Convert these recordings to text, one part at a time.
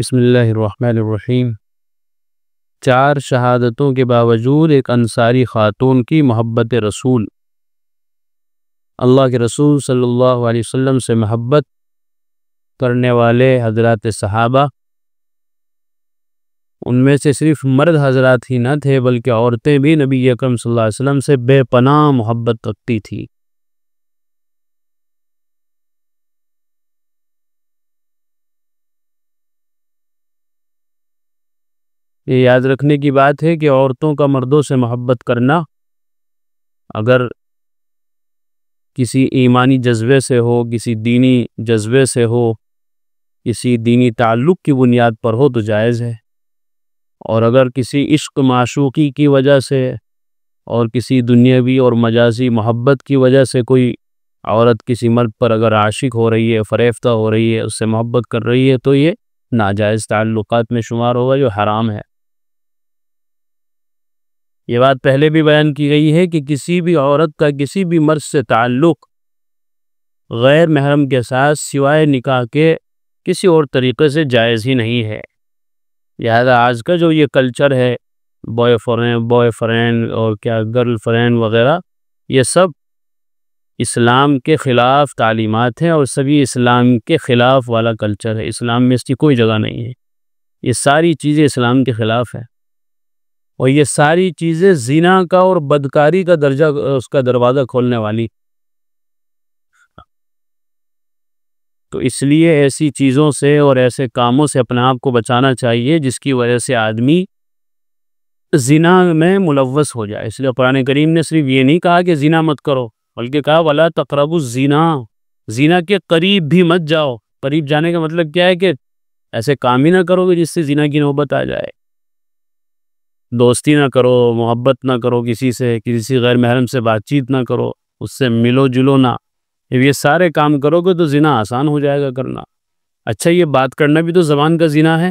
بسم اللہ الرحمن الرحیم۔ 4 شہادتوں کے باوجود ایک انصاری خاتون کی محبت رسول، اللہ کے رسول صلی اللہ علیہ وسلم سے محبت کرنے والے حضرات صحابہ، ان میں سے صرف مرد حضرات ہی نہ تھے بلکہ عورتیں بھی نبی اکرم صلی اللہ علیہ وسلم سے بے پناہ محبت رکھتی تھی۔ یہ یاد رکھنے کی بات ہے کہ عورتوں کا مردوں سے محبت کرنا اگر کسی ایمانی جذبے سے ہو، کسی دینی جذبے سے ہو، کسی دینی تعلق کی بنیاد پر ہو تو جائز ہے، اور اگر کسی عشق معشوقی کی وجہ سے اور کسی دنیاوی اور مجازی محبت کی وجہ سے کوئی عورت کسی مرد پر اگر عاشق ہو رہی ہے، فریفتہ ہو رہی ہے، اس سے محبت کر رہی ہے تو یہ ناجائز تعلقات میں شمار ہوگا جو حرام ہے۔ یہ بات پہلے بھی بیان کی گئی ہے کہ کسی بھی عورت کا کسی بھی مرد سے تعلق غیر محرم کے ساتھ سوائے نکاح کے کسی اور طریقے سے جائز ہی نہیں ہے۔ لہذا آج کا جو یہ کلچر ہے بوائے فرینڈ اور کیا گرل فرینڈ وغیرہ، یہ سب اسلام کے خلاف تعلیمات ہیں اور سبھی اسلام کے خلاف والا کلچر ہے۔ اسلام میں اس کی کوئی جگہ نہیں ہے، یہ ساری چیزیں اسلام کے خلاف ہیں، اور یہ ساری چیزیں زنا کا اور بدکاری کا درجہ اس کا دروازہ کھولنے والی۔ تو اس لیے ایسی چیزوں سے اور ایسے کاموں سے اپنے آپ کو بچانا چاہیے جس کی وجہ سے آدمی زنا میں ملوث ہو جائے۔ اس لیے قرآن کریم نے صرف یہ نہیں کہا کہ زنا مت کرو، بلکہ کہا وَلَا تَقْرَبُوا الزِّنَا، زنا کے قریب بھی مت جاؤ۔ قریب جانے کا مطلب کیا ہے کہ ایسے کام ہی نہ کرو گے جس سے زنا کی نوبت آ جائے، دوستی نہ کرو، محبت نہ کرو کسی سے، کسی غیر محرم سے بات چیت نہ کرو، اس سے ملو جلو نہ۔ جب یہ سارے کام کرو گے تو زنا آسان ہو جائے گا کرنا۔ اچھا، یہ بات کرنا بھی تو زبان کا زنا ہے،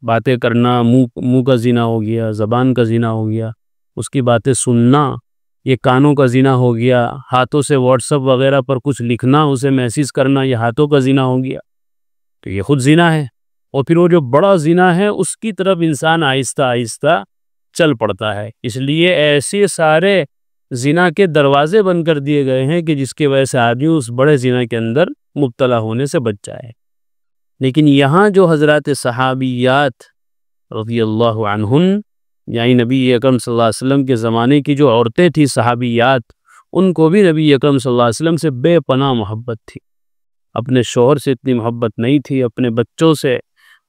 باتیں کرنا منہ کا زنا ہو گیا، زبان کا زنا ہو گیا، اس کی باتیں سننا یہ کانوں کا زنا ہو گیا، ہاتھوں سے واٹس ایپ وغیرہ پر کچھ لکھنا، اسے میسیج کرنا، یہ ہاتھوں کا زنا ہو گیا، تو یہ خود زنا ہے۔ اور پھر وہ جو بڑا زنا ہے اس کی طرف انسان آہستہ آہستہ چل پڑتا ہے۔ اس لیے ایسے سارے زنا کے دروازے بند کر دیے گئے ہیں کہ جس کی وجہ سے آدمی اس بڑے زنا کے اندر مبتلا ہونے سے بچ جائے۔ لیکن یہاں جو حضرات صحابیات رضی اللہ عنہن، یعنی نبی اکرم صلی اللہ علیہ وسلم کے زمانے کی جو عورتیں تھیں صحابیات، ان کو بھی نبی اکرم صلی اللہ علیہ وسلم سے بے پناہ محبت تھی۔ اپنے شوہر سے اتنی محبت نہیں تھی، اپنے بچوں سے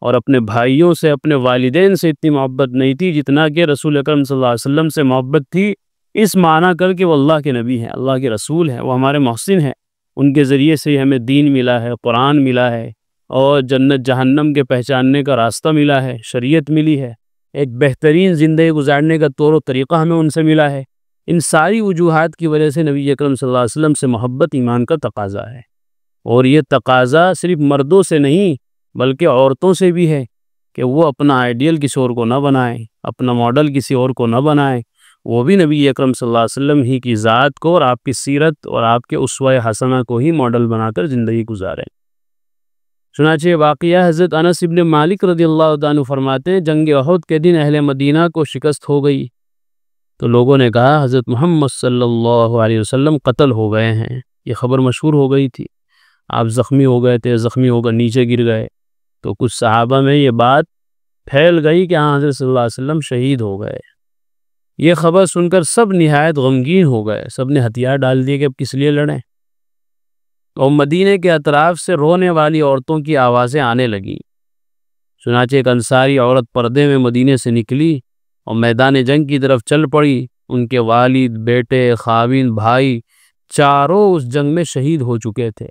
اور اپنے بھائیوں سے، اپنے والدین سے اتنی محبت نہیں تھی جتنا کہ رسول اکرم صلی اللہ علیہ وسلم سے محبت تھی، اس معنی کر کہ وہ اللہ کے نبی ہیں، اللہ کے رسول ہیں، وہ ہمارے محسن ہیں، ان کے ذریعے سے ہمیں دین ملا ہے، قرآن ملا ہے، اور جنت جہنم کے پہچاننے کا راستہ ملا ہے، شریعت ملی ہے، ایک بہترین زندگی گزارنے کا طور و طریقہ ہمیں ان سے ملا ہے۔ ان ساری وجوہات کی وجہ سے نبی اکرم صلی اللہ علیہ وسلم سے محبت ایمان کا تقاضا ہے، اور یہ تقاضا صرف مردوں سے نہیں بلکہ عورتوں سے بھی ہے کہ وہ اپنا آئیڈیل کسی اور کو نہ بنائیں، اپنا ماڈل کسی اور کو نہ بنائیں، وہ بھی نبی اکرم صلی اللہ علیہ وسلم ہی کی ذات کو اور آپ کی سیرت اور آپ کے اسوہ حسنہ کو ہی ماڈل بنا کر زندگی گزاریں۔ چنانچہ واقعہ حضرت انس بن مالک رضی اللہ عنہ فرماتے ہیں، جنگ احد کے دن اہل مدینہ کو شکست ہو گئی تو لوگوں نے کہا حضرت محمد صلی اللہ علیہ وسلم قتل ہو گئے ہیں۔ یہ خبر مشہور ہو گئی تھی، آپ زخمی ہو گئے تھے، زخمی ہو کر نیچے گر گئے، تو کچھ صحابہ میں یہ بات پھیل گئی کہ ہاں حضرت صلی اللہ علیہ وسلم شہید ہو گئے۔ یہ خبر سن کر سب نہایت غمگین ہو گئے، سب نے ہتھیار ڈال دیے کہ اب کس لیے لڑیں، اور مدینے کے اطراف سے رونے والی عورتوں کی آوازیں آنے لگیں۔ چنانچہ ایک انصاری عورت پردے میں مدینے سے نکلی اور میدان جنگ کی طرف چل پڑی۔ ان کے والد، بیٹے، خاوند، بھائی چاروں اس جنگ میں شہید ہو چکے تھے،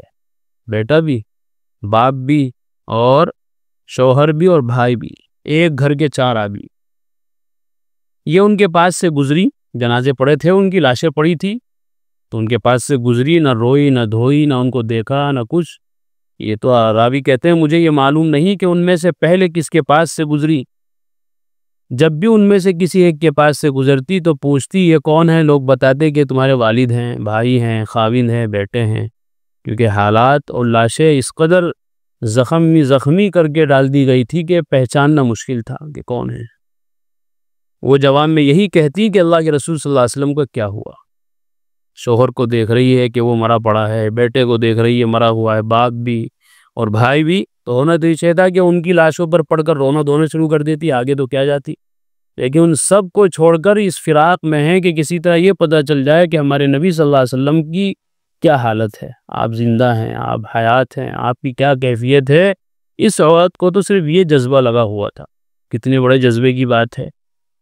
بیٹا بھی، باپ بھی، اور شوہر بھی اور بھائی بھی، ایک گھر کے 4 آدمی۔ یہ ان کے پاس سے گزری، جنازے پڑے تھے، ان کی لاشیں پڑی تھی، تو ان کے پاس سے گزری، نہ روئی نہ دھوئی، نہ ان کو دیکھا نہ کچھ۔ یہ تو راوی کہتے ہیں مجھے یہ معلوم نہیں کہ ان میں سے پہلے کس کے پاس سے گزری۔ جب بھی ان میں سے کسی ایک کے پاس سے گزرتی تو پوچھتی یہ کون ہے، لوگ بتاتے کہ تمہارے والد ہیں، بھائی ہیں، خاوند ہیں، بیٹے ہیں، کیونکہ حالات اور لاشیں اس قدر زخمی کر کے ڈال دی گئی تھی کہ پہچاننا مشکل تھا کہ کون ہے۔ وہ جواب میں یہی کہتی کہ اللہ کے رسول صلی اللہ علیہ وسلم کو کیا ہوا۔ شوہر کو دیکھ رہی ہے کہ وہ مرا پڑا ہے، بیٹے کو دیکھ رہی ہے مرا ہوا ہے، باپ بھی اور بھائی بھی، تو ہونا تو یہ چاہیے تھا کہ ان کی لاشوں پر پڑھ کر رونا دھونا شروع کر دیتی، آگے تو کیا جاتی، لیکن ان سب کو چھوڑ کر اس فراق میں ہے کہ کسی طرح یہ پتہ چل جائے کہ ہمارے نبی صلی اللہ علیہ وسلم کی کیا حالت ہے، آپ زندہ ہیں، آپ حیات ہیں، آپ کی کیا کیفیت ہے۔ اس عورت کو تو صرف یہ جذبہ لگا ہوا تھا۔ کتنے بڑے جذبے کی بات ہے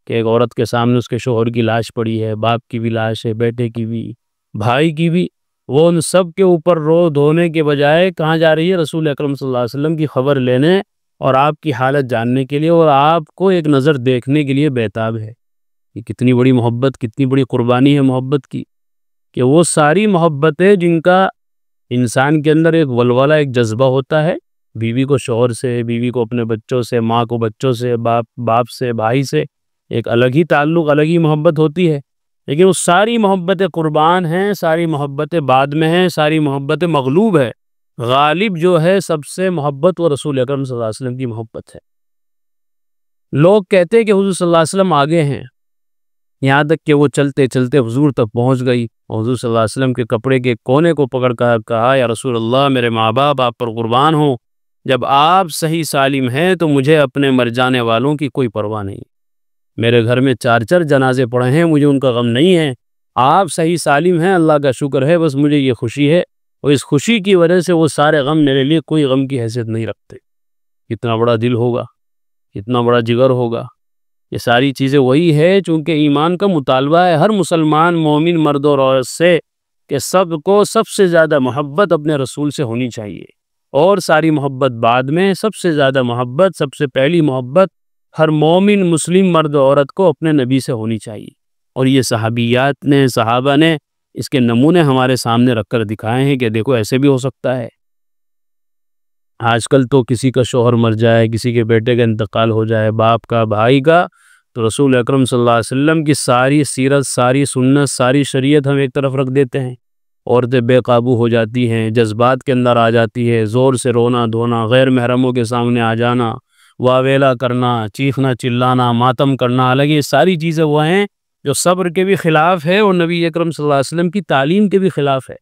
کہ ایک عورت کے سامنے اس کے شوہر کی لاش پڑی ہے، باپ کی بھی لاش ہے، بیٹے کی بھی، بھائی کی بھی، وہ ان سب کے اوپر رو دھونے کے بجائے کہاں جا رہی ہے؟ رسول اکرم صلی اللہ علیہ وسلم کی خبر لینے اور آپ کی حالت جاننے کے لیے اور آپ کو ایک نظر دیکھنے کے لیے بیتاب ہے۔ یہ کتنی بڑی محبت، کتنی بڑی قربانی ہے محبت کی، کہ وہ ساری محبتیں جن کا انسان کے اندر ایک ولولہ، ایک جذبہ ہوتا ہے، بیوی کو شوہر سے، بیوی کو اپنے بچوں سے، ماں کو بچوں سے، باپ سے، بھائی سے، ایک الگ ہی تعلق، الگ ہی محبت ہوتی ہے، لیکن وہ ساری محبتیں قربان ہیں، ساری محبتیں بعد میں ہیں، ساری محبتیں مغلوب ہے۔ غالب جو ہے سب سے محبت وہ رسول اکرم صلی اللہ علیہ وسلم کی محبت ہے۔ لوگ کہتے ہیں کہ حضور صلی اللہ علیہ وسلم آگے ہیں، یہاں تک کہ وہ چلتے چلتے حضور تک پہنچ گئی، حضور صلی اللہ علیہ وسلم کے کپڑے کے کونے کو پکڑ کر کہا، یا رسول اللہ میرے ماں باپ آپ پر قربان ہوں، جب آپ صحیح سالم ہیں تو مجھے اپنے مر جانے والوں کی کوئی پرواہ نہیں، میرے گھر میں 4 جنازے پڑے ہیں، مجھے ان کا غم نہیں ہے، آپ صحیح سالم ہیں، اللہ کا شکر ہے، بس مجھے یہ خوشی ہے، اور اس خوشی کی وجہ سے وہ سارے غم میرے لیے کوئی غم کی حیثیت نہیں رکھتے۔ کتنا بڑا دل ہوگا، کتنا بڑا جگر ہوگا۔ یہ ساری چیزیں وہی ہے چونکہ ایمان کا مطالبہ ہے ہر مسلمان مومن مرد اور عورت سے کہ سب کو سب سے زیادہ محبت اپنے رسول سے ہونی چاہیے، اور ساری محبت بعد میں، سب سے زیادہ محبت، سب سے پہلی محبت ہر مومن مسلم مرد و عورت کو اپنے نبی سے ہونی چاہیے۔ اور یہ صحابیات نے، صحابہ نے اس کے نمونے ہمارے سامنے رکھ کر دکھائے ہیں کہ دیکھو ایسے بھی ہو سکتا ہے۔ آج کل تو کسی کا شوہر مر جائے، کسی کے بیٹے کا انتقال ہو جائے، باپ کا، بھائی کا، تو رسول اکرم صلی اللہ علیہ وسلم کی ساری سیرت، ساری سنت، ساری شریعت ہم ایک طرف رکھ دیتے ہیں۔ عورتیں بے قابو ہو جاتی ہیں، جذبات کے اندر آ جاتی ہے، زور سے رونا دھونا، غیر محرموں کے سامنے آ جانا، واویلا کرنا، چیخنا چلانا، ماتم کرنا، حالانکہ یہ ساری چیزیں وہ ہیں جو صبر کے بھی خلاف ہے اور نبی اکرم صلی اللہ علیہ وسلم کی تعلیم کے بھی خلاف ہے،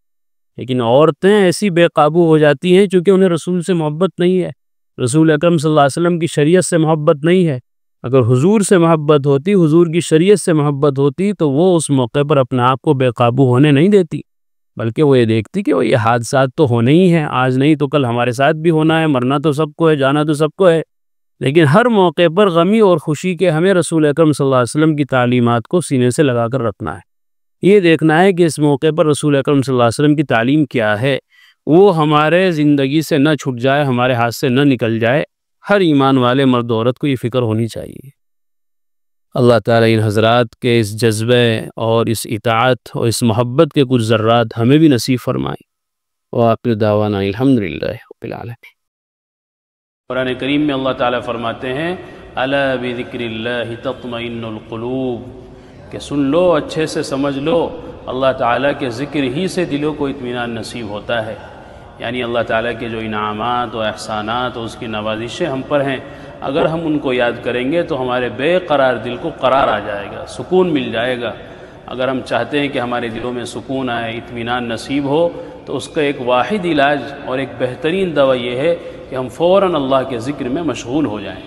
لیکن عورتیں ایسی بے قابو ہو جاتی ہیں چونکہ انہیں رسول سے محبت نہیں ہے، رسول اکرم صلی اللہ علیہ وسلم کی شریعت سے محبت نہیں ہے۔ اگر حضور سے محبت ہوتی، حضور کی شریعت سے محبت ہوتی تو وہ اس موقع پر اپنے آپ کو بے قابو ہونے نہیں دیتی، بلکہ وہ یہ دیکھتی کہ وہ یہ حادثات تو ہونے ہی ہیں، آج نہیں تو کل ہمارے ساتھ بھی ہونا ہے، مرنا تو سب کو ہے، جانا تو سب کو ہے، لیکن ہر موقع پر غمی اور خوشی کے ہمیں رسول اکرم صلی اللہ علیہ وسلم کی تعلیمات کو سینے سے لگا کر رکھنا ہے۔ یہ دیکھنا ہے کہ اس موقع پر رسول اکرم صلی اللہ علیہ وسلم کی تعلیم کیا ہے، وہ ہمارے زندگی سے نہ چھٹ جائے، ہمارے ہاتھ سے نہ نکل جائے۔ ہر ایمان والے مرد عورت کو یہ فکر ہونی چاہیے۔ اللہ تعالیٰ ان حضرات کے اس جذبے اور اس اطاعت اور اس محبت کے کچھ ذرات ہمیں بھی نصیب فرمائیں۔ وآخر دعوانا الحمدللہ رب العالمین۔ قرآن کریم میں اللہ تعالیٰ فرماتے ہیں الا بذکر اللہ تطمئن القلوب، کہ سن لو، اچھے سے سمجھ لو، اللہ تعالیٰ کے ذکر ہی سے دلوں کو اطمینان نصیب ہوتا ہے۔ یعنی اللہ تعالیٰ کے جو انعامات و احسانات اور اس کی نوازشیں ہم پر ہیں، اگر ہم ان کو یاد کریں گے تو ہمارے بے قرار دل کو قرار آ جائے گا، سکون مل جائے گا۔ اگر ہم چاہتے ہیں کہ ہمارے دلوں میں سکون آئے، اطمینان نصیب ہو، تو اس کا ایک واحد علاج اور ایک بہترین دوا یہ ہے کہ ہم فوراً اللہ کے ذکر میں مشغول ہو جائیں۔